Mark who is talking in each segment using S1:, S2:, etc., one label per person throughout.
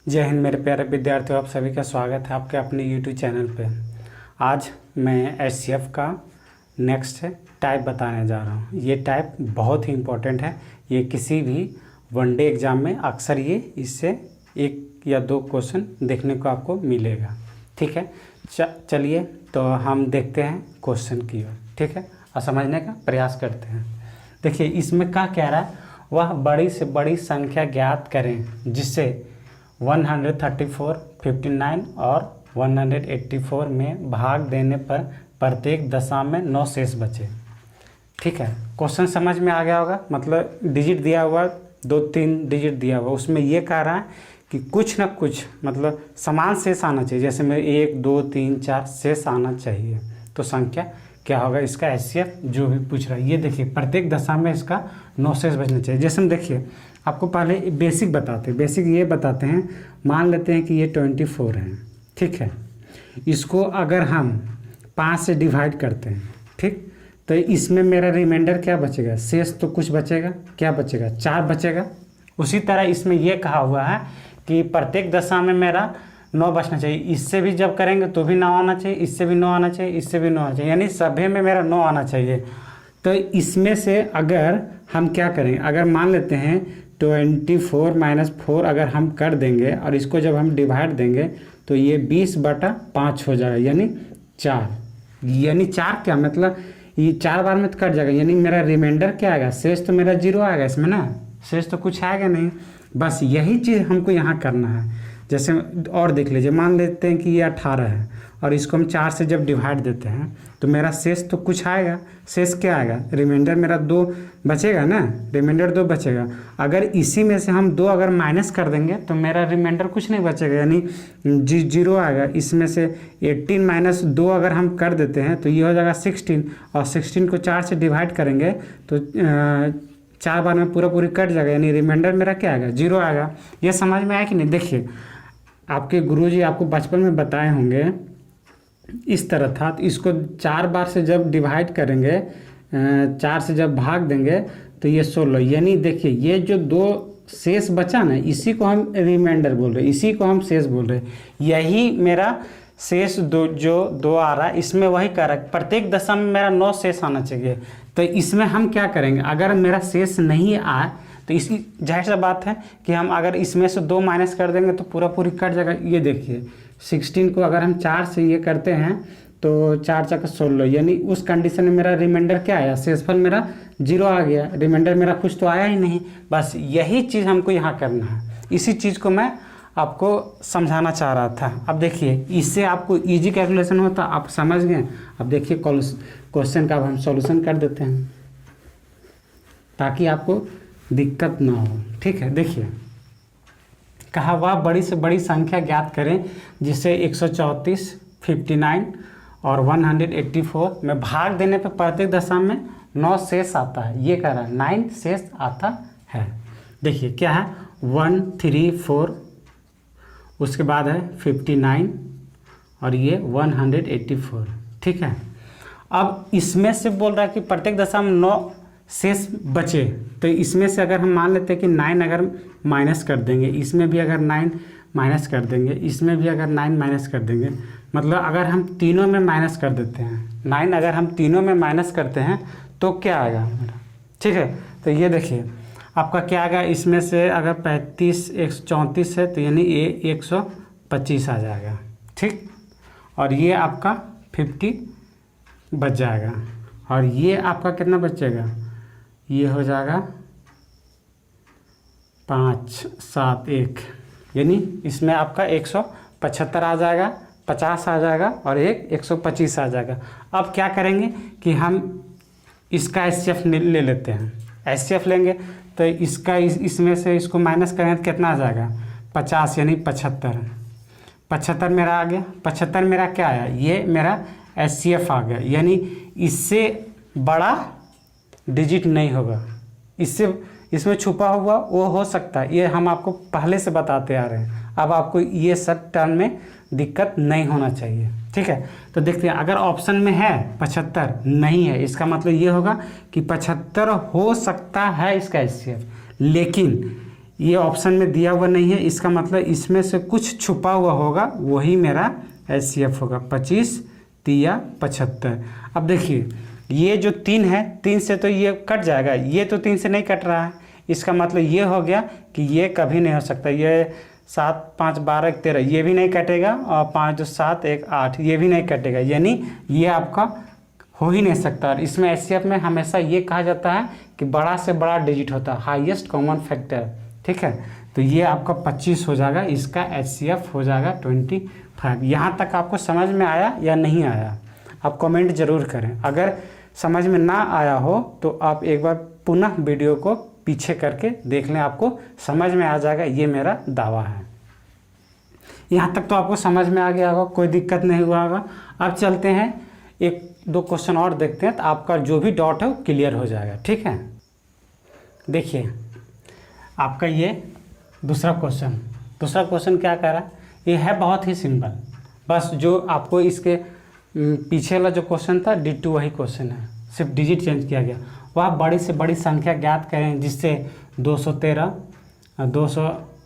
S1: जय हिंद मेरे प्यारे विद्यार्थियों, आप सभी का स्वागत है आपके अपने YouTube चैनल पे। आज मैं एचसीएफ का नेक्स्ट टाइप बताने जा रहा हूँ। ये टाइप बहुत ही इम्पोर्टेंट है। ये किसी भी वनडे एग्ज़ाम में अक्सर ये इससे एक या दो क्वेश्चन देखने को आपको मिलेगा। ठीक है, चलिए तो हम देखते हैं क्वेश्चन की ओर। ठीक है, और समझने का प्रयास करते हैं। देखिए इसमें क्या कह रहा है, वह बड़ी से बड़ी संख्या ज्ञात करें जिससे 134, 59 और 184 में भाग देने पर प्रत्येक दशा में 9 शेष बचे। ठीक है, क्वेश्चन समझ में आ गया होगा। मतलब डिजिट दिया हुआ 2-3 डिजिट दिया हुआ, उसमें ये कह रहा है कि कुछ ना कुछ मतलब समान शेष आना चाहिए। जैसे में 1, 2, 3, 4 शेष आना चाहिए तो संख्या क्या होगा इसका एचसीएफ जो भी पूछ रहा है। ये देखिए प्रत्येक दशा में इसका 9 शेष बचना चाहिए। जैसे हम देखिए आपको पहले बेसिक बताते हैं। बेसिक ये बताते हैं, मान लेते हैं कि ये 24 है। ठीक है, इसको अगर हम 5 से डिवाइड करते हैं, ठीक, तो इसमें मेरा रिमाइंडर क्या बचेगा, शेष तो कुछ बचेगा, क्या बचेगा, 4 बचेगा। उसी तरह इसमें यह कहा हुआ है कि प्रत्येक दशा में मेरा 9 बचना चाहिए। इससे भी जब करेंगे तो भी 9 आना चाहिए, इससे भी 9 आना चाहिए, इससे भी 9 आना चाहिए, यानी सभी में मेरा 9 आना चाहिए। तो इसमें से अगर हम क्या करें, अगर मान लेते हैं 24 - 4 अगर हम कर देंगे और इसको जब हम डिवाइड देंगे तो ये 20/5 हो जाएगा, यानी 4। यानी 4 क्या मतलब, ये 4 बार में तो कट जाएगा, यानी मेरा रिमाइंडर क्या आएगा, शेष तो मेरा 0 आएगा इसमें ना, शेष तो कुछ आएगा नहीं। बस यही चीज़ हमको यहाँ करना है। जैसे और देख लीजिए, मान लेते हैं कि ये 18 है और इसको हम 4 से जब डिवाइड देते हैं तो मेरा शेष तो कुछ आएगा। शेष क्या आएगा, रिमाइंडर मेरा 2 बचेगा ना, रिमाइंडर 2 बचेगा। अगर इसी में से हम 2 अगर माइनस कर देंगे तो मेरा रिमाइंडर कुछ नहीं बचेगा, यानी 0 आएगा। इसमें से 18 - 2 अगर हम कर देते हैं तो ये हो जाएगा 16, और 16 को 4 से डिवाइड करेंगे तो 4 बार में पूरी कट जाएगा, यानी रिमाइंडर मेरा क्या आएगा, 0 आएगा। ये समझ में आया कि नहीं। देखिए आपके गुरुजी आपको बचपन में बताए होंगे, इस तरह था। तो इसको 4 बार से जब डिवाइड करेंगे, 4 से जब भाग देंगे तो ये 16, यानी देखिए ये जो 2 शेष बचा ना, इसी को हम रिमाइंडर बोल रहे हैं, इसी को हम शेष बोल रहे हैं। यही मेरा शेष जो 2 आ रहा है, इसमें वही कर रहा है प्रत्येक दशा में मेरा 9 शेष आना चाहिए। तो इसमें हम क्या करेंगे, अगर मेरा शेष नहीं आए तो इसकी जाहिर सा बात है कि हम अगर इसमें से 2 माइनस कर देंगे तो पूरी कट जाएगा। ये देखिए 16 को अगर हम 4 से ये करते हैं तो 4 × 16, यानी उस कंडीशन में मेरा रिमाइंडर क्या आया, शेषफल मेरा 0 आ गया, रिमाइंडर मेरा कुछ तो आया ही नहीं। बस यही चीज़ हमको यहाँ करना है। इसी चीज़ को मैं आपको समझाना चाह रहा था। अब देखिए इससे आपको इजी कैलकुलेशन होता, आप समझ गए। अब देखिए क्वेश्चन का अब हम सॉल्यूशन कर देते हैं ताकि आपको दिक्कत ना हो। ठीक है, देखिए कहा वह बड़ी से बड़ी संख्या ज्ञात करें जिससे 134, 59 और 184 में भाग देने पर प्रत्येक दशा में 9 शेष आता है। ये कह रहा है 9 शेष आता है। देखिए क्या है, 134, उसके बाद है 59 और ये 184। ठीक है, अब इसमें से बोल रहा है कि प्रत्येक दशा में 9 शेष बचे। तो इसमें से अगर हम मान लेते हैं कि 9 अगर माइनस कर देंगे, इसमें भी अगर 9 माइनस कर देंगे, इसमें भी अगर 9 माइनस कर देंगे, मतलब अगर हम तीनों में माइनस कर देते हैं 9, अगर हम तीनों में माइनस करते हैं तो क्या आएगा मेरा। ठीक है, तो ये देखिए आपका क्या आएगा, इसमें से अगर 35, 134 है तो यानी ये 125 आ जाएगा। ठीक, और ये आपका 50 बच जाएगा, और ये आपका कितना बचेगा, ये हो जाएगा 5, 7, 1, यानी इसमें आपका 175 आ जाएगा, 50 आ जाएगा और एक 125 आ जाएगा। अब क्या करेंगे कि हम इसका एचसीएफ ले लेते हैं। एचसीएफ लेंगे तो इसका इसमें से इसको माइनस करेंगे तो कितना आ जाएगा, 50, यानी 75। 75 मेरा आ गया। 75 मेरा क्या आया, ये मेरा एचसीएफ आ गया, यानी इससे बड़ा डिजिट नहीं होगा। इसमें छुपा हुआ वो हो सकता है, ये हम आपको पहले से बताते आ रहे हैं। अब आपको ये सब टर्म में दिक्कत नहीं होना चाहिए। ठीक है, तो देखते हैं अगर ऑप्शन में है 75 नहीं है, इसका मतलब ये होगा कि 75 हो सकता है इसका एचसीएफ, लेकिन ये ऑप्शन में दिया हुआ नहीं है, इसका मतलब इसमें से कुछ छुपा हुआ होगा, वही मेरा HCF होगा। 25 तिया 75। अब देखिए ये जो 3 है, 3 से तो ये कट जाएगा, ये तो 3 से नहीं कट रहा है, इसका मतलब ये हो गया कि ये कभी नहीं हो सकता। ये 7 5 12 1 13 ये भी नहीं कटेगा, और 5 2 7 1 8 ये भी नहीं कटेगा, यानी ये आपका हो ही नहीं सकता। और इसमें HCF में हमेशा ये कहा जाता है कि बड़ा से बड़ा डिजिट होता है, हाईएस्ट कॉमन फैक्टर, ठीक है। तो ये आपका 25 हो जाएगा, इसका HCF हो जाएगा 25। यहाँ तक आपको समझ में आया या नहीं आया, आप कमेंट ज़रूर करें। अगर समझ में ना आया हो तो आप एक बार पुनः वीडियो को पीछे करके देख लें, आपको समझ में आ जाएगा, ये मेरा दावा है। यहाँ तक तो आपको समझ में आ गया होगा, कोई दिक्कत नहीं हुआ होगा। अब चलते हैं 1-2 क्वेश्चन और देखते हैं, तो आपका जो भी डाउट है वो क्लियर हो जाएगा, ठीक है। देखिए आपका ये दूसरा क्वेश्चन क्या कह रहा है, ये है बहुत ही सिंपल, बस जो आपको इसके पीछे वाला जो क्वेश्चन था D2 वही क्वेश्चन है, सिर्फ डिजिट चेंज किया गया। वह बड़ी से बड़ी संख्या ज्ञात करें जिससे 213,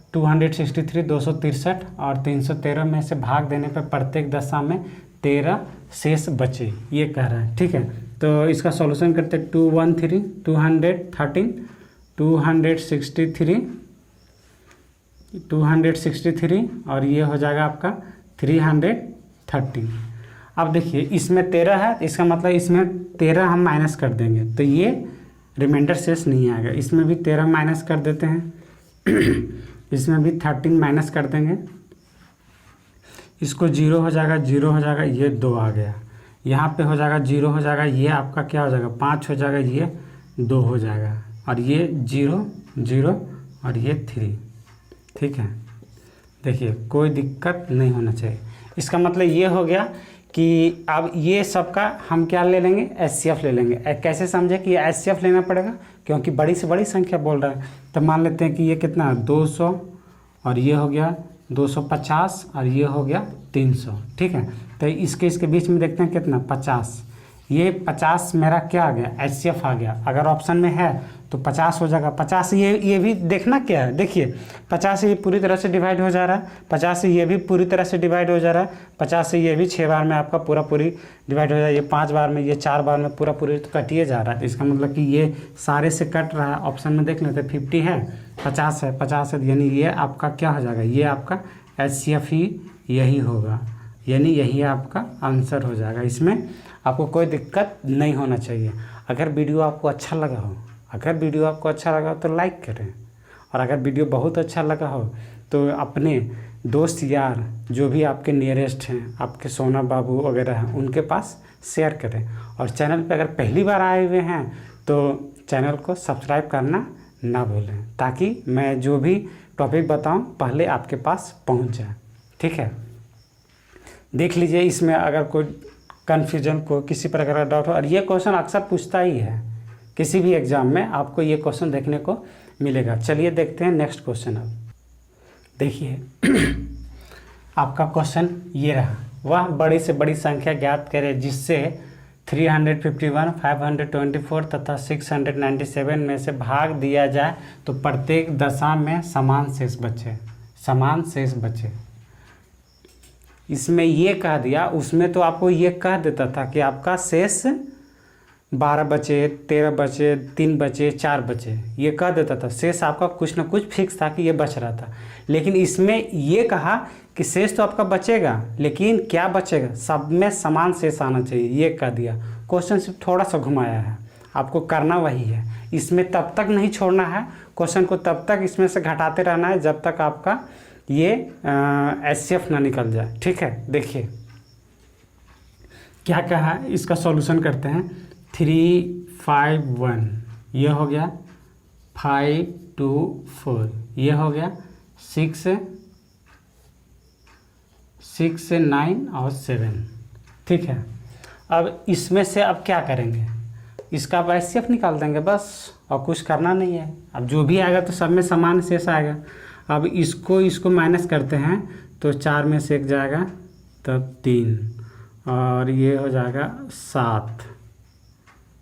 S1: 263, 263 और 313 में से भाग देने पर प्रत्येक दशा में 13 शेष बचे, ये कह रहा है, ठीक है। तो इसका सॉल्यूशन करते हैं। 213, 213, 263, 263 और ये हो जाएगा आपका 313। अब देखिए इसमें 13 है, इसका मतलब इसमें 13 हम माइनस कर देंगे तो ये रिमाइंडर शेष नहीं आएगा। इसमें भी 13 माइनस कर देते हैं इसमें भी 13 माइनस कर देंगे, इसको 0 हो जाएगा, 0 हो जाएगा, ये 2 आ गया, यहाँ पे हो जाएगा 0 हो जाएगा, ये आपका क्या हो जाएगा 5 हो जाएगा, ये 2 हो जाएगा, और ये 0 0 और ये 3, ठीक है। देखिए कोई दिक्कत नहीं होना चाहिए। इसका मतलब ये हो गया कि अब ये सब का हम क्या ले लेंगे, HCF ले लेंगे। कैसे समझे कि ये HCF लेना पड़ेगा, क्योंकि बड़ी से बड़ी संख्या बोल रहा है। तो मान लेते हैं कि ये कितना है 200 और ये हो गया 250 और ये हो गया 300, ठीक है। तो इसके बीच में देखते हैं कितना 50, ये 50 मेरा क्या आ गया HCF आ गया। अगर ऑप्शन में है तो 50 हो जाएगा। 50 ये भी देखना क्या है, देखिए 50 से ये पूरी तरह से डिवाइड हो जा रहा है, 50 से ये भी पूरी तरह से डिवाइड हो जा रहा है, 50 से ये भी 6 बार में आपका पूरी डिवाइड हो जा रहा है, ये 5 बार में, ये 4 बार में पूरी तो कटिए जा रहा है। तो इसका मतलब कि ये सारे से कट रहा है। ऑप्शन में देख लेते हैं 50 है, 50 है, 50 है, यानी ये आपका क्या हो जाएगा, ये आपका HCF ही यही होगा, यानी यही आपका आंसर हो जाएगा। इसमें आपको कोई दिक्कत नहीं होना चाहिए। अगर वीडियो आपको अच्छा लगा हो तो लाइक करें, और अगर वीडियो बहुत अच्छा लगा हो तो अपने दोस्त यार जो भी आपके नियरेस्ट हैं, आपके सोना बाबू वगैरह हैं, उनके पास शेयर करें। और चैनल पे अगर पहली बार आए हुए हैं तो चैनल को सब्सक्राइब करना ना भूलें, ताकि मैं जो भी टॉपिक बताऊं पहले आपके पास पहुंच जाए, ठीक है। देख लीजिए इसमें अगर कोई कन्फ्यूजन को किसी प्रकार का डाउट हो, और ये क्वेश्चन अक्सर पूछता ही है, किसी भी एग्ज़ाम में आपको ये क्वेश्चन देखने को मिलेगा। चलिए देखते हैं नेक्स्ट क्वेश्चन। अब देखिए आपका क्वेश्चन ये रहा, वह बड़ी से बड़ी संख्या ज्ञात करें जिससे 351, 524 तथा 697 में से भाग दिया जाए तो प्रत्येक दशा में समान शेष बचे। इसमें ये कह दिया, उसमें तो आपको ये कह देता था कि आपका शेष 12 बचे, 13 बचे, 3 बचे, 4 बचे, ये कह देता था। शेष आपका कुछ ना कुछ फिक्स था कि ये बच रहा था। लेकिन इसमें ये कहा कि शेष तो आपका बचेगा, लेकिन क्या बचेगा, सब में समान शेष आना चाहिए, ये कह दिया। क्वेश्चन सिर्फ थोड़ा सा घुमाया है, आपको करना वही है। इसमें तब तक नहीं छोड़ना है क्वेश्चन को, तब तक इसमें से घटाते रहना है जब तक आपका ये HCF ना निकल जाए, ठीक है। देखिए क्या कहा है, इसका सॉल्यूशन करते हैं। 351 ये हो गया, 524 ये हो गया, 6 9 और 7, ठीक है। अब इसमें से अब क्या करेंगे, इसका अब HCF निकाल देंगे बस, और कुछ करना नहीं है। अब जो भी आएगा तो सब में समान शेष आएगा। अब इसको माइनस करते हैं तो 4 में से 1 जाएगा तब 3, और ये हो जाएगा 7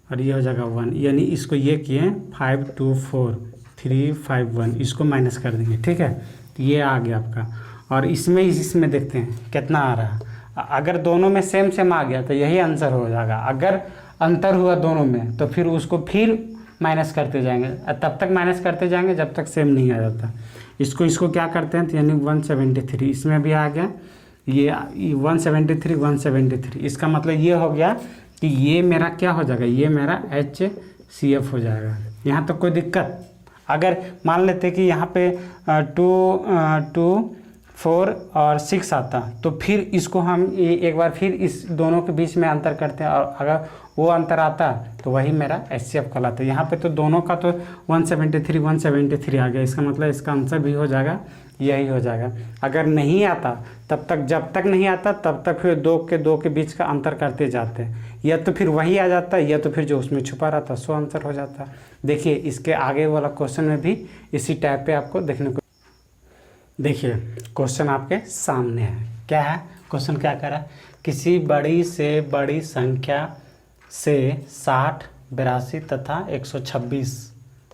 S1: और ये हो जाएगा 1, यानी इसको ये किए 524 351 इसको माइनस कर देंगे, ठीक है। तो ये आ गया आपका, और इसमें देखते हैं कितना आ रहा है। अगर दोनों में सेम सेम आ गया तो यही आंसर हो जाएगा। अगर अंतर हुआ दोनों में तो फिर उसको फिर माइनस करते जाएंगे, तब तक माइनस करते जाएंगे जब तक सेम नहीं आ जाता। इसको क्या करते हैं, तो यानी 173 इसमें भी आ गया, ये 173 इसका मतलब ये हो गया कि ये मेरा क्या हो जाएगा, ये मेरा HCF हो जाएगा। यहाँ तक कोई दिक्कत? अगर मान लेते कि यहाँ पे 2, 4 और 6 आता तो फिर इसको हम एक बार फिर इस दोनों के बीच में अंतर करते हैं, और अगर वो अंतर आता तो वही मेरा HCF कहलाता है। यहाँ पे तो दोनों का तो 173 आ गया, इसका मतलब इसका आंसर भी हो जाएगा, यही हो जाएगा। अगर नहीं आता तब तक, जब तक नहीं आता तब तक फिर दो के बीच का अंतर करते जाते हैं, या तो फिर वही आ जाता है या तो फिर जो उसमें छुपा रहता सो आंसर हो जाता। देखिए इसके आगे वाला क्वेश्चन में भी इसी टाइप पे आपको देखने को, देखिए क्वेश्चन आपके सामने है। क्या है क्वेश्चन, क्या करा, किसी बड़ी से बड़ी संख्या से 60, 82 तथा 126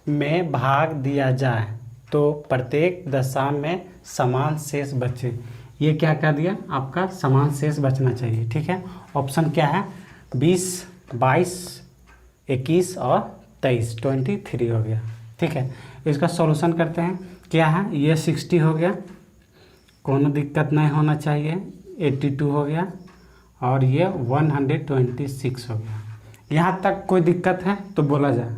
S1: में भाग दिया जाए तो प्रत्येक दशा में समान शेष बचे। ये क्या कर दिया, आपका समान शेष बचना चाहिए, ठीक है। ऑप्शन क्या है, 20, 22, 21 और 23, 23 हो गया, ठीक है। इसका सॉल्यूशन करते हैं। क्या है, ये 60 हो गया, कोनो दिक्कत नहीं होना चाहिए, 82 हो गया, और ये 126 हो गया। यहाँ तक कोई दिक्कत है तो बोला जाए।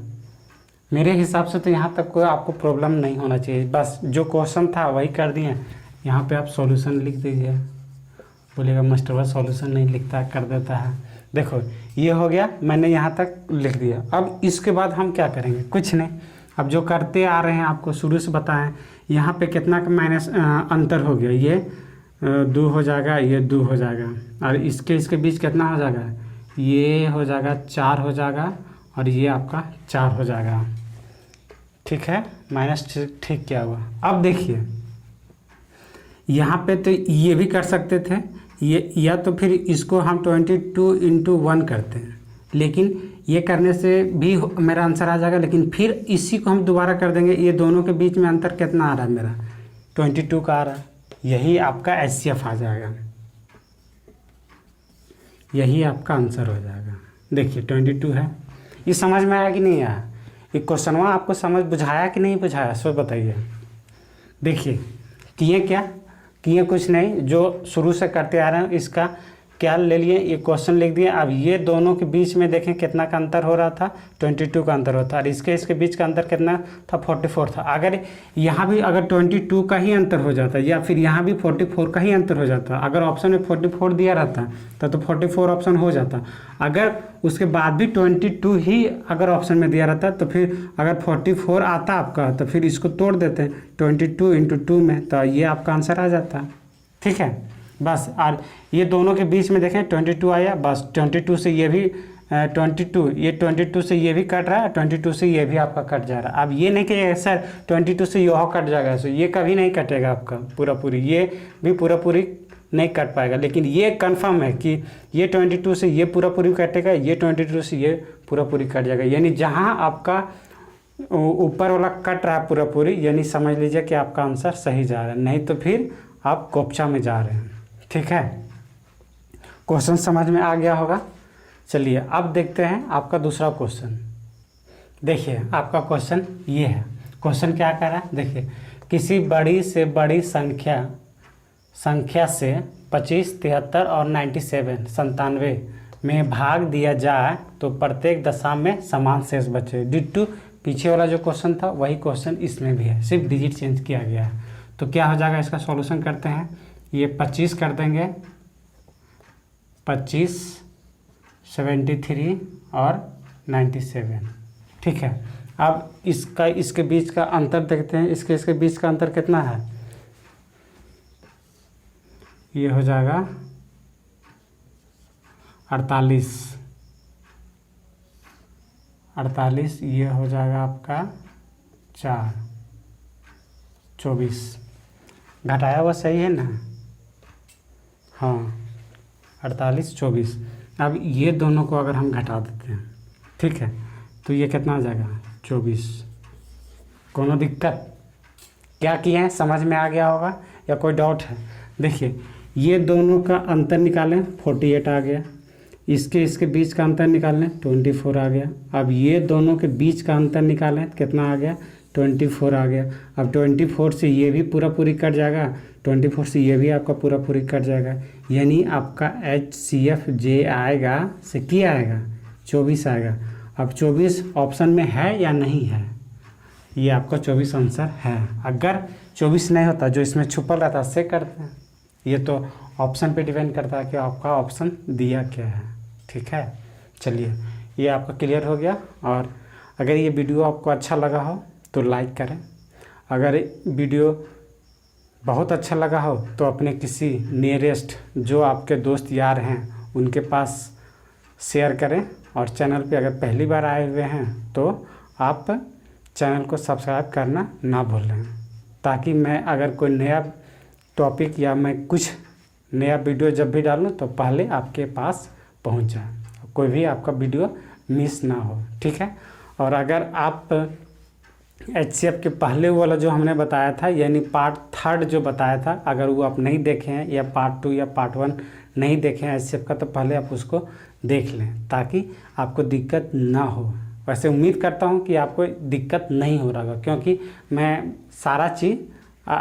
S1: मेरे हिसाब से तो यहाँ तक कोई आपको प्रॉब्लम नहीं होना चाहिए। बस जो क्वेश्चन था वही कर दिए। यहाँ पे आप सॉल्यूशन लिख दीजिए। बोलेगा मास्टर बस सॉल्यूशन नहीं लिखता, कर देता है। देखो ये हो गया, मैंने यहाँ तक लिख दिया। अब इसके बाद हम क्या करेंगे, कुछ नहीं। अब जो करते आ रहे हैं आपको शुरू से बताएं, यहाँ पे कितना का माइनस अंतर हो गया, ये 2 हो जाएगा, ये 2 हो जाएगा, और इसके बीच कितना हो जाएगा, ये हो जाएगा 4 हो जाएगा, और ये आपका 4 हो जाएगा, ठीक है। माइनस ठीक क्या हुआ। अब देखिए यहाँ पे तो ये भी कर सकते थे, ये, या तो फिर इसको हम 22 × 1 करते हैं, लेकिन ये करने से भी मेरा आंसर आ जाएगा। लेकिन फिर इसी को हम दोबारा कर देंगे। ये दोनों के बीच में अंतर कितना आ रहा है, मेरा 22 का आ रहा है, यही आपका HCF आ जाएगा, यही आपका आंसर हो जाएगा। देखिए 22 है। ये समझ में आया कि नहीं आया, ये क्वेश्चन आपको समझ बुझाया कि नहीं बुझाया, सो बताइए। देखिए किए कुछ नहीं, जो शुरू से करते आ रहे हैं इसका क्या ले लिए, ये क्वेश्चन लिख दिए। अब ये दोनों के बीच में देखें कितना का अंतर हो रहा था, 22 का अंतर होता, और इसके बीच का अंतर कितना था, 44 था। अगर यहाँ भी अगर 22 का ही अंतर हो जाता, या फिर यहाँ भी 44 का ही अंतर हो जाता, अगर ऑप्शन में 44 दिया रहता तो 44 ऑप्शन हो जाता। अगर उसके बाद भी 22 ही अगर ऑप्शन में दिया रहता तो फिर अगर 44 आता आपका तो फिर इसको तोड़ देते 22 × 2 में, तो ये आपका आंसर आ जाता, ठीक है। बस, और ये दोनों के बीच में देखें 22 आया, बस 22 से ये भी 22 से ये भी कट रहा है, 22 से ये भी आपका कट जा रहा है। अब ये नहीं कि सर 22 से यह कट जाएगा, सो ये कभी नहीं कटेगा आपका पूरी, ये भी पूरी नहीं कट पाएगा। लेकिन ये कंफर्म है कि ये 22 से ये पूरी कटेगा, ये 22 से ये पूरी कट जाएगा। यानी जहाँ आपका ऊपर वाला कट रहा है पूरी, यानी समझ लीजिए कि आपका आंसर सही जा रहा है, नहीं तो फिर आप कोपचा में जा रहे हैं, ठीक है। क्वेश्चन समझ में आ गया होगा। चलिए अब देखते हैं आपका दूसरा क्वेश्चन। देखिए आपका क्वेश्चन ये है। क्वेश्चन क्या कह रहा है, देखिए किसी बड़ी से बड़ी संख्या से 25, 73 और 97 में भाग दिया जाए तो प्रत्येक दशा में समान शेष बचे। डिट्टू पीछे वाला जो क्वेश्चन था वही क्वेश्चन इसमें भी है, सिर्फ डिजिट चेंज किया गया है। तो क्या हो जाएगा, इसका सॉल्यूशन करते हैं। ये 25 कर देंगे, 25, 73 और 97, ठीक है। अब इसके बीच का अंतर देखते हैं, इसके बीच का अंतर कितना है, ये हो जाएगा 48, ये हो जाएगा आपका 4, 24। घटाया हुआ सही है ना, हाँ 48, 24। अब ये दोनों को अगर हम घटा देते हैं, ठीक है, तो ये कितना आ जाएगा, 24, कोनो दिक्कत? क्या किए हैं समझ में आ गया होगा या कोई डाउट है? देखिए ये दोनों का अंतर निकालें 48 आ गया, इसके बीच का अंतर निकालें 24 आ गया। अब ये दोनों के बीच का अंतर निकालें कितना आ गया 24 आ गया। अब 24 से ये भी पूरा पूरी कट जाएगा, 24 से ये भी आपका पूरा पूरी कट जाएगा, यानी आपका HCF जे आएगा से क्या आएगा 24 आएगा। अब 24 ऑप्शन में है या नहीं है? ये आपका 24 आंसर है। अगर 24 नहीं होता जो इसमें छुपल रहता से करते हैं। ये तो ऑप्शन पे डिपेंड करता है कि आपका ऑप्शन दिया क्या है। ठीक है, चलिए ये आपका क्लियर हो गया। और अगर ये वीडियो आपको अच्छा लगा हो तो लाइक करें, अगर वीडियो बहुत अच्छा लगा हो तो अपने किसी नियरेस्ट जो आपके दोस्त यार हैं उनके पास शेयर करें। और चैनल पे अगर पहली बार आए हुए हैं तो आप चैनल को सब्सक्राइब करना ना भूलें, ताकि मैं अगर कोई नया टॉपिक या मैं कुछ नया वीडियो जब भी डालूं तो पहले आपके पास पहुंच जाए, कोई भी आपका वीडियो मिस ना हो। ठीक है, और अगर आप HCF के पहले वाला जो हमने बताया था यानी पार्ट 3 जो बताया था, अगर वो आप नहीं देखे हैं या पार्ट 2 या पार्ट 1 नहीं देखे हैं HCF का, तो पहले आप उसको देख लें ताकि आपको दिक्कत ना हो। वैसे उम्मीद करता हूँ कि आपको दिक्कत नहीं हो रहा होगा, क्योंकि मैं सारा चीज़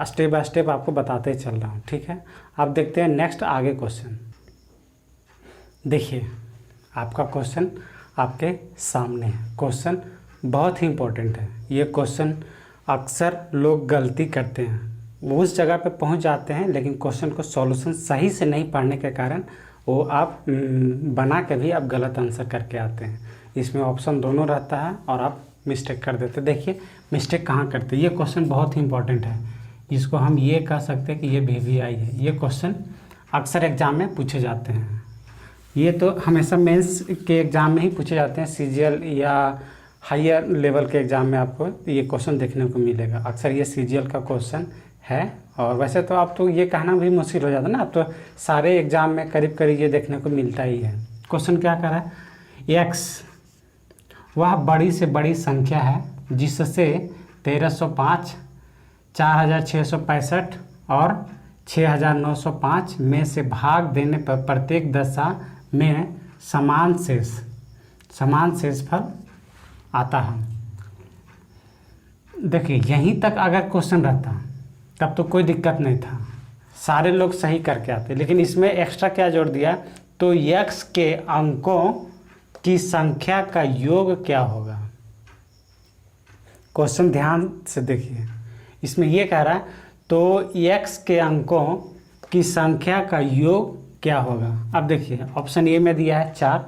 S1: स्टेप बाय स्टेप आपको बताते चल रहा हूँ। ठीक है, अब देखते हैं नेक्स्ट आगे क्वेश्चन। देखिए आपका क्वेश्चन आपके सामने है। क्वेश्चन बहुत ही इम्पोर्टेंट है। ये क्वेश्चन अक्सर लोग गलती करते हैं, वो उस जगह पे पहुंच जाते हैं लेकिन क्वेश्चन को सॉल्यूशन सही से नहीं पढ़ने के कारण वो आप बना के भी आप गलत आंसर करके आते हैं। इसमें ऑप्शन दोनों रहता है और आप मिस्टेक कर देते। देखिए मिस्टेक कहाँ करते हैं। ये क्वेश्चन बहुत ही इंपॉर्टेंट है, इसको हम ये कह सकते हैं कि ये VVI है। ये क्वेश्चन अक्सर एग्जाम में पूछे जाते हैं। ये तो हमेशा मेंस के एग्ज़ाम में ही पूछे जाते हैं, CGL या हायर लेवल के एग्ज़ाम में आपको ये क्वेश्चन देखने को मिलेगा। अक्सर ये CGL का क्वेश्चन है। और वैसे तो आप तो ये कहना भी मुश्किल हो जाता है ना, आप तो सारे एग्ज़ाम में करीब करीब ये देखने को मिलता ही है। क्वेश्चन क्या कर रहा है, X वह बड़ी से बड़ी संख्या है जिससे 1305, 4665 और 6905 में से भाग देने पर प्रत्येक दशा में समान शेषफल आता है। देखिए यहीं तक अगर क्वेश्चन रहता तब तो कोई दिक्कत नहीं था, सारे लोग सही करके आते, लेकिन इसमें एक्स्ट्रा क्या जोड़ दिया, तो x के अंकों की संख्या का योग क्या होगा। क्वेश्चन ध्यान से देखिए, इसमें ये कह रहा है तो x के अंकों की संख्या का योग क्या होगा। अब देखिए ऑप्शन ए में दिया है 4,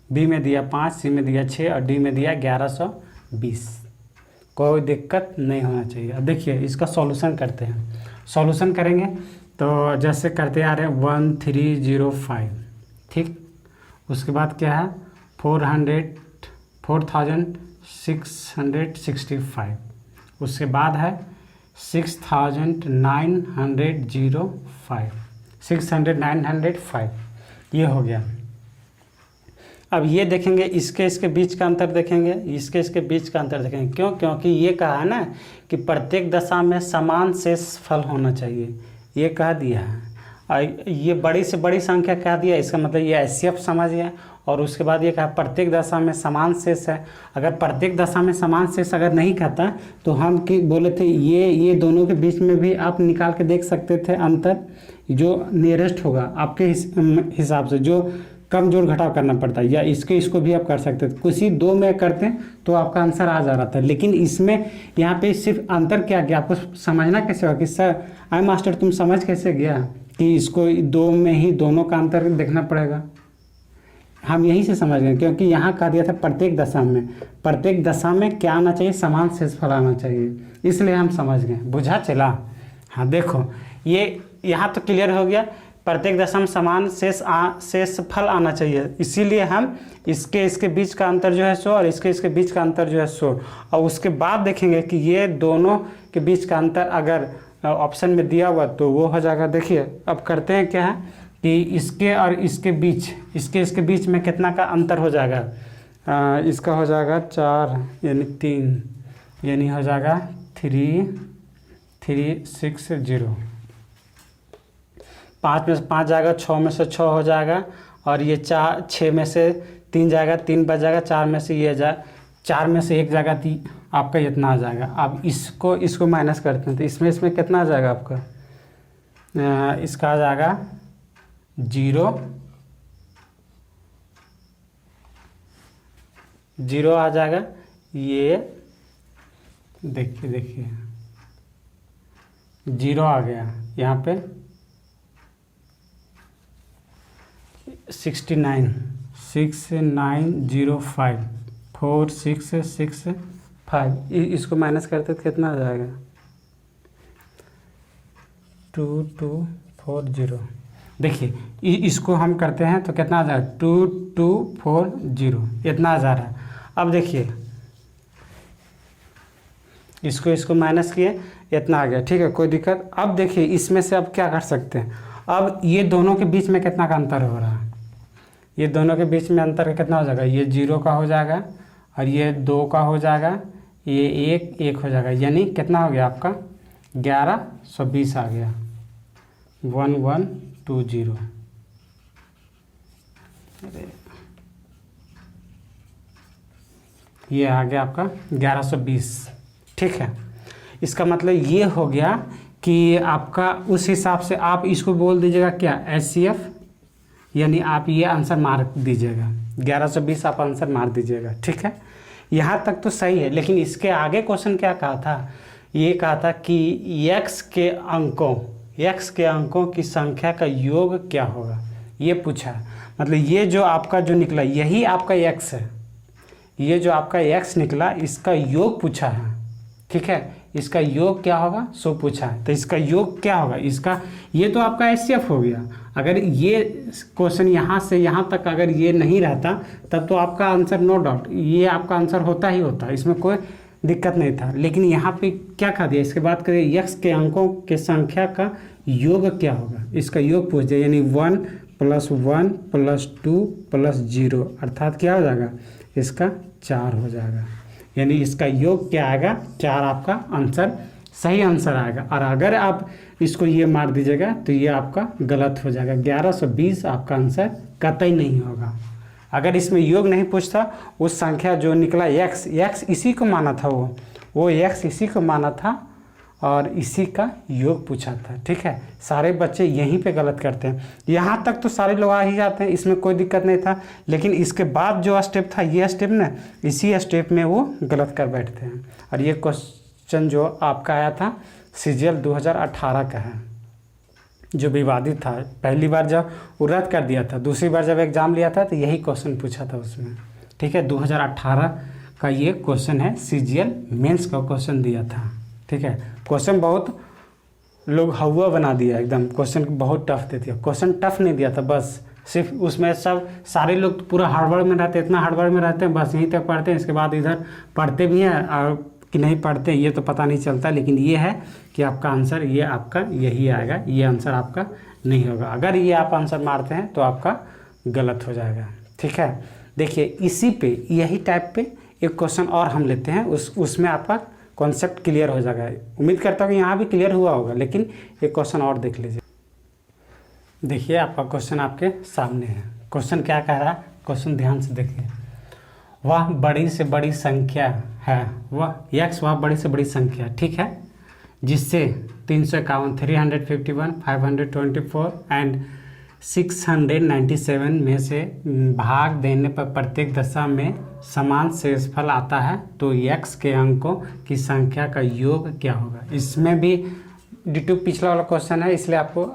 S1: बी में दिया 5, सी में दिया 6 और डी में दिया 1120। कोई दिक्कत नहीं होना चाहिए। अब देखिए इसका सॉल्यूशन करते हैं। सॉल्यूशन करेंगे तो जैसे करते आ रहे हैं 1305, ठीक। उसके बाद क्या है 4665, उसके बाद है 6,905 ये हो गया। अब ये देखेंगे इसके बीच का अंतर देखेंगे, इसके बीच का अंतर देखेंगे। क्यों? क्योंकि ये कहा है ना कि प्रत्येक दशा में समान शेषफल होना चाहिए, ये कह दिया है। ये बड़ी से बड़ी संख्या कह दिया, इसका मतलब ये HCF समझ गया। और उसके बाद ये कहा प्रत्येक दशा में समान शेष है। अगर प्रत्येक दशा में समान शेष अगर नहीं कहता तो हम कि बोले थे ये दोनों के बीच में भी आप निकाल के देख सकते थे अंतर, जो नियरेस्ट होगा आपके हिसाब से, जो कम जोड़ घटाव करना पड़ता है, या इसको भी आप कर सकते थे। किसी दो में करते तो आपका आंसर आ जा रहा था, लेकिन इसमें यहाँ पे सिर्फ अंतर क्या गया आपको समझना कैसे होगा कि सर मास्टर तुम समझ कैसे गया कि इसको दो में ही दोनों का अंतर देखना पड़ेगा। हम यहीं से समझ गए, क्योंकि यहाँ कह दिया था प्रत्येक दशा में क्या आना चाहिए, समान शेषफल आना चाहिए, इसलिए हम समझ गए। बुझा चला? हाँ देखो ये यहाँ तो क्लियर हो गया, प्रत्येक दशा में समान शेषफल आना चाहिए, इसीलिए हम इसके बीच का अंतर जो है 100 और इसके बीच का अंतर जो है 100। और उसके बाद देखेंगे कि ये दोनों के बीच का अंतर अगर ऑप्शन में दिया हुआ तो वो हो जाएगा। देखिए अब करते हैं क्या है कि इसके और इसके बीच में कितना का अंतर हो जाएगा। इसका हो जाएगा 4 यानी 3 यानी हो जाएगा 3360। 5 में से 5 जाएगा, 6 में से 6 हो जाएगा, और ये 6 में से 3 जाएगा, 3 बच जाएगा, 4 में से ये 4 में से 1 जाएगा, आपका इतना आ जाएगा। अब इसको माइनस करते हैं तो इसमें कितना आ जाएगा आपका, इसका आ जाएगा 0 आ जाएगा। ये देखिए 0 आ गया यहाँ पे 6905 4665। इसको माइनस करते तो कितना आ जाएगा 2240। देखिए इसको हम करते हैं तो कितना आ जाएगा 2240, इतना आ जा रहा है। अब देखिए इसको माइनस किए, इतना आ गया, ठीक है, कोई दिक्कत। अब देखिए इसमें से अब क्या कर सकते हैं, अब ये दोनों के बीच में कितना का अंतर हो रहा है, ये दोनों के बीच में अंतर कितना हो जाएगा, ये 0 का हो जाएगा और ये 2 का हो जाएगा, ये 1 हो जाएगा, यानी कितना हो गया आपका 1120 आ गया 1120। ये आ गया आपका 1120, ठीक है। इसका मतलब ये हो गया कि आपका उस हिसाब से आप इसको बोल दीजिएगा क्या HCF, यानी आप ये आंसर मार दीजिएगा 1120, आप आंसर मार दीजिएगा, ठीक है। यहाँ तक तो सही है, लेकिन इसके आगे क्वेश्चन क्या कहा था, ये कहा था कि x के अंकों की संख्या का योग क्या होगा, ये पूछा। मतलब ये जो आपका जो निकला यही आपका x है, ये जो आपका x निकला इसका योग पूछा है, ठीक है, इसका योग क्या होगा सो पूछा है। तो इसका योग क्या होगा, इसका ये तो आपका HCF हो गया। अगर ये क्वेश्चन यहाँ से यहाँ तक अगर ये नहीं रहता तब तो आपका आंसर नो डाउट ये आपका आंसर होता ही होता, इसमें कोई दिक्कत नहीं था। लेकिन यहाँ पे क्या कहा दिया, इसके बाद करिए x के अंकों के संख्या का योग क्या होगा, इसका योग पूछ दिया, यानी 1 + 1 + 2 + 0 अर्थात क्या हो जाएगा, इसका 4 हो जाएगा। यानी इसका योग क्या आएगा 4, आपका आंसर सही आंसर आएगा। और अगर आप इसको ये मार दीजिएगा तो ये आपका गलत हो जाएगा, 1120 आपका आंसर कतई नहीं होगा। अगर इसमें योग नहीं पूछता, उस संख्या जो निकला x इसी को माना था, वो x इसी को माना था और इसी का योग पूछा था, ठीक है। सारे बच्चे यहीं पे गलत करते हैं, यहाँ तक तो सारे लोग आ ही जाते हैं, इसमें कोई दिक्कत नहीं था। लेकिन इसके बाद जो स्टेप था, ये स्टेप ना, इसी स्टेप में वो गलत कर बैठते हैं। और ये क्वेश्चन जो आपका आया था CGL 2018 का है, जो विवादित था। पहली बार जब वो रद्द कर दिया था, दूसरी बार जब एग्ज़ाम लिया था तो यही क्वेश्चन पूछा था उसमें, ठीक है। 2018 का ये क्वेश्चन है, CGL मेंस का क्वेश्चन दिया था, ठीक है। क्वेश्चन बहुत लोग हवा बना दिया, एकदम क्वेश्चन बहुत टफ दे दिया। क्वेश्चन टफ नहीं दिया था, बस सिर्फ उसमें सब सारे लोग पूरा हड़बड़ में रहते हैं, इतना हड़बड़ में रहते हैं, बस यहीं तक पढ़ते हैं, इसके बाद इधर पढ़ते भी हैं और कि नहीं पढ़ते ये तो पता नहीं चलता। लेकिन ये है कि आपका आंसर ये आपका यही आएगा, ये आंसर आपका नहीं होगा। अगर ये आप आंसर मारते हैं तो आपका गलत हो जाएगा, ठीक है। देखिए इसी पे यही टाइप पे एक क्वेश्चन और हम लेते हैं, उसमें आपका कॉन्सेप्ट क्लियर हो जाएगा। उम्मीद करता हूँ कि यहाँ भी क्लियर हुआ होगा, लेकिन एक क्वेश्चन और देख लीजिए। देखिए आपका क्वेश्चन आपके सामने है। क्वेश्चन क्या कह रहा है, क्वेश्चन ध्यान से देखिए। वह बड़ी से बड़ी संख्या है, वह बड़ी से बड़ी संख्या, ठीक है, जिससे 351, 351, 524 एंड 697 में से भाग देने पर प्रत्येक दशा में समान शेषफल आता है, तो x के अंकों की संख्या का योग क्या होगा। इसमें भी डिटो पिछला वाला क्वेश्चन है, इसलिए आपको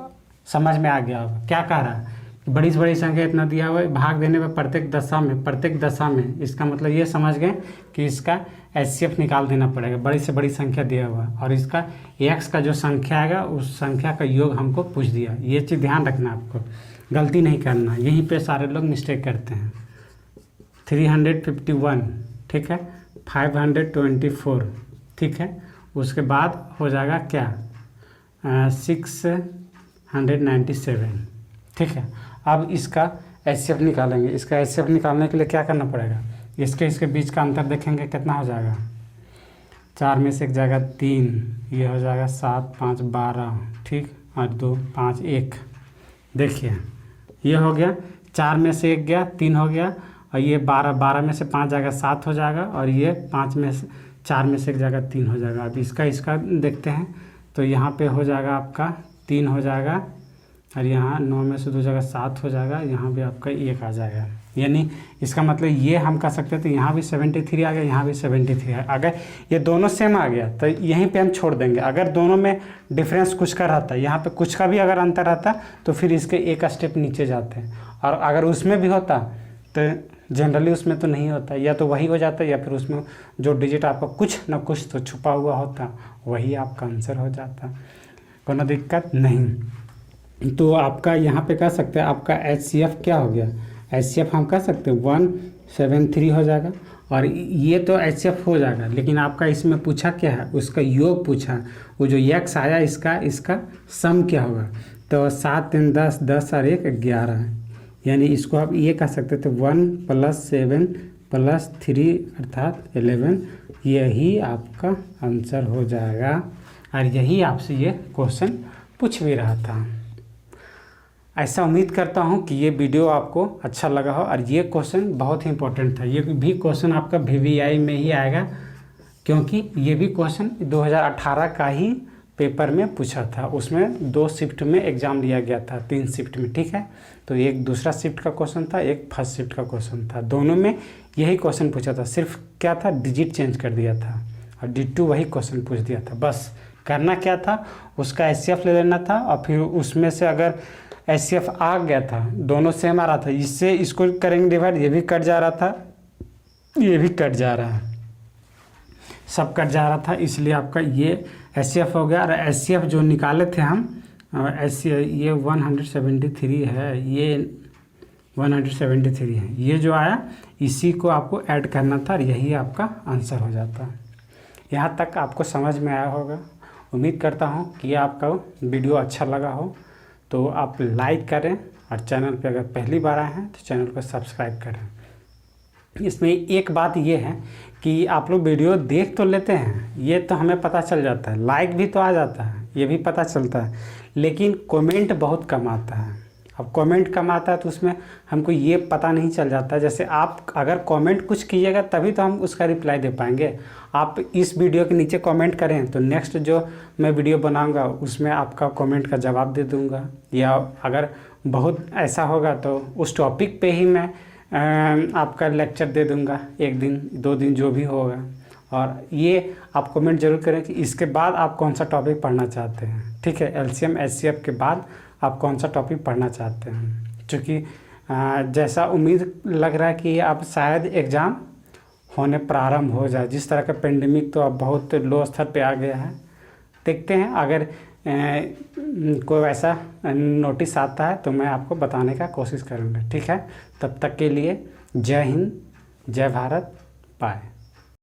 S1: समझ में आ गया होगा। क्या कह रहा है, बड़ी से बड़ी संख्या इतना दिया हुआ है, भाग देने पर प्रत्येक दशा में, इसका मतलब ये समझ गए कि इसका HCF निकाल देना पड़ेगा। बड़ी से बड़ी संख्या दिया हुआ है और इसका x का जो संख्या आएगा उस संख्या का योग हमको पूछ दिया। ये चीज़ ध्यान रखना, आपको गलती नहीं करना, यहीं पे सारे लोग मिस्टेक करते हैं। 351, ठीक है, 524, ठीक है, उसके बाद हो जाएगा क्या 697, ठीक है। अब इसका HCF निकालेंगे। इसका HCF निकालने के लिए क्या करना पड़ेगा, इसके बीच का अंतर देखेंगे कितना हो जाएगा। 4 में से एक जाएगा 3, ये हो जाएगा 7 5 12, ठीक, 8 2 5 1। देखिए ये हो गया, 4 में से 1 गया 3 हो गया, और ये 12 में से 5 जाएगा 7 हो जाएगा, और ये 4 में से 1 जाएगा 3 हो जाएगा। अब इसका देखते हैं, तो यहाँ पे हो जाएगा आपका 3 हो जाएगा, और यहाँ 9 में से 2 जाएगा 7 हो जाएगा, यहाँ भी आपका 1 आ जाएगा। यानी इसका मतलब ये हम कह सकते हैं, तो यहाँ भी 73 आ गया, यहाँ भी 73 है। अगर ये दोनों सेम आ गया तो यहीं पे हम छोड़ देंगे। अगर दोनों में डिफरेंस कुछ का रहता है, यहाँ पे कुछ का भी अगर अंतर रहता तो फिर इसके एक स्टेप नीचे जाते हैं, और अगर उसमें भी होता तो जनरली उसमें तो नहीं होता, या तो वही हो जाता, या फिर उसमें जो डिजिट आपका कुछ ना कुछ तो छुपा हुआ होता, वही आपका आंसर हो जाता, कोई दिक्कत नहीं। तो आपका यहाँ पे कह सकते हैं आपका HCF क्या हो गया, HCF हम कह सकते हैं 173 हो जाएगा, और ये तो HCF हो जाएगा। लेकिन आपका इसमें पूछा क्या है, उसका योग पूछा, वो जो x आया इसका सम क्या होगा, तो 7 3 10, 10 और 1 11, यानी इसको आप ये कह सकते थे 1 + 7 + 3 अर्थात 11, यही आपका आंसर हो जाएगा। और यही आपसे ये क्वेश्चन पूछ भी रहा था। ऐसा उम्मीद करता हूँ कि ये वीडियो आपको अच्छा लगा हो, और ये क्वेश्चन बहुत ही इंपॉर्टेंट था। ये भी क्वेश्चन आपका VVI में ही आएगा, क्योंकि ये भी क्वेश्चन 2018 का ही पेपर में पूछा था। उसमें 2 शिफ्ट में एग्ज़ाम लिया गया था, 3 शिफ्ट में, ठीक है। तो एक दूसरा शिफ्ट का क्वेश्चन था, एक फर्स्ट शिफ्ट का क्वेश्चन था, दोनों में यही क्वेश्चन पूछा था। सिर्फ क्या था, डिजिट चेंज कर दिया था, और D2 वही क्वेश्चन पूछ दिया था। बस करना क्या था, उसका HCF ले लेना था, और फिर उसमें से अगर HCF आ गया था, दोनों सेम आ रहा था, इससे इसको करेंगे डिवाइड, ये भी कट जा रहा था, ये भी कट जा रहा है, सब कट जा रहा था, इसलिए आपका ये HCF हो गया। और HCF जो निकाले थे हम, ये 173 है, ये 173 है, ये जो आया इसी को आपको ऐड करना था, और यही आपका आंसर हो जाता। यहाँ तक आपको समझ में आया होगा। उम्मीद करता हूँ कि आपका वीडियो अच्छा लगा हो, तो आप लाइक करें, और चैनल पे अगर पहली बार आए हैं तो चैनल को सब्सक्राइब करें। इसमें एक बात ये है कि आप लोग वीडियो देख तो लेते हैं, ये तो हमें पता चल जाता है, लाइक भी तो आ जाता है, ये भी पता चलता है, लेकिन कमेंट बहुत कम आता है। अब कमेंट कम आता है तो उसमें हमको ये पता नहीं चल जाता। जैसे आप अगर कमेंट कुछ कीजिएगा तभी तो हम उसका रिप्लाई दे पाएंगे। आप इस वीडियो के नीचे कमेंट करें तो नेक्स्ट जो मैं वीडियो बनाऊंगा उसमें आपका कमेंट का जवाब दे दूंगा, या अगर बहुत ऐसा होगा तो उस टॉपिक पे ही मैं आपका लेक्चर दे दूंगा, 1 दिन 2 दिन जो भी होगा। और ये आप कमेंट जरूर करें कि इसके बाद आप कौन सा टॉपिक पढ़ना चाहते हैं, ठीक है। LCM HCF के बाद आप कौन सा टॉपिक पढ़ना चाहते हैं, क्योंकि जैसा उम्मीद लग रहा है कि अब शायद एग्ज़ाम होने प्रारंभ हो जाए। जिस तरह का पेंडेमिक तो अब बहुत लो स्तर पे आ गया है, देखते हैं अगर कोई ऐसा नोटिस आता है तो मैं आपको बताने का कोशिश करूँगा, ठीक है। तब तक के लिए जय हिंद, जय भारत, बाय।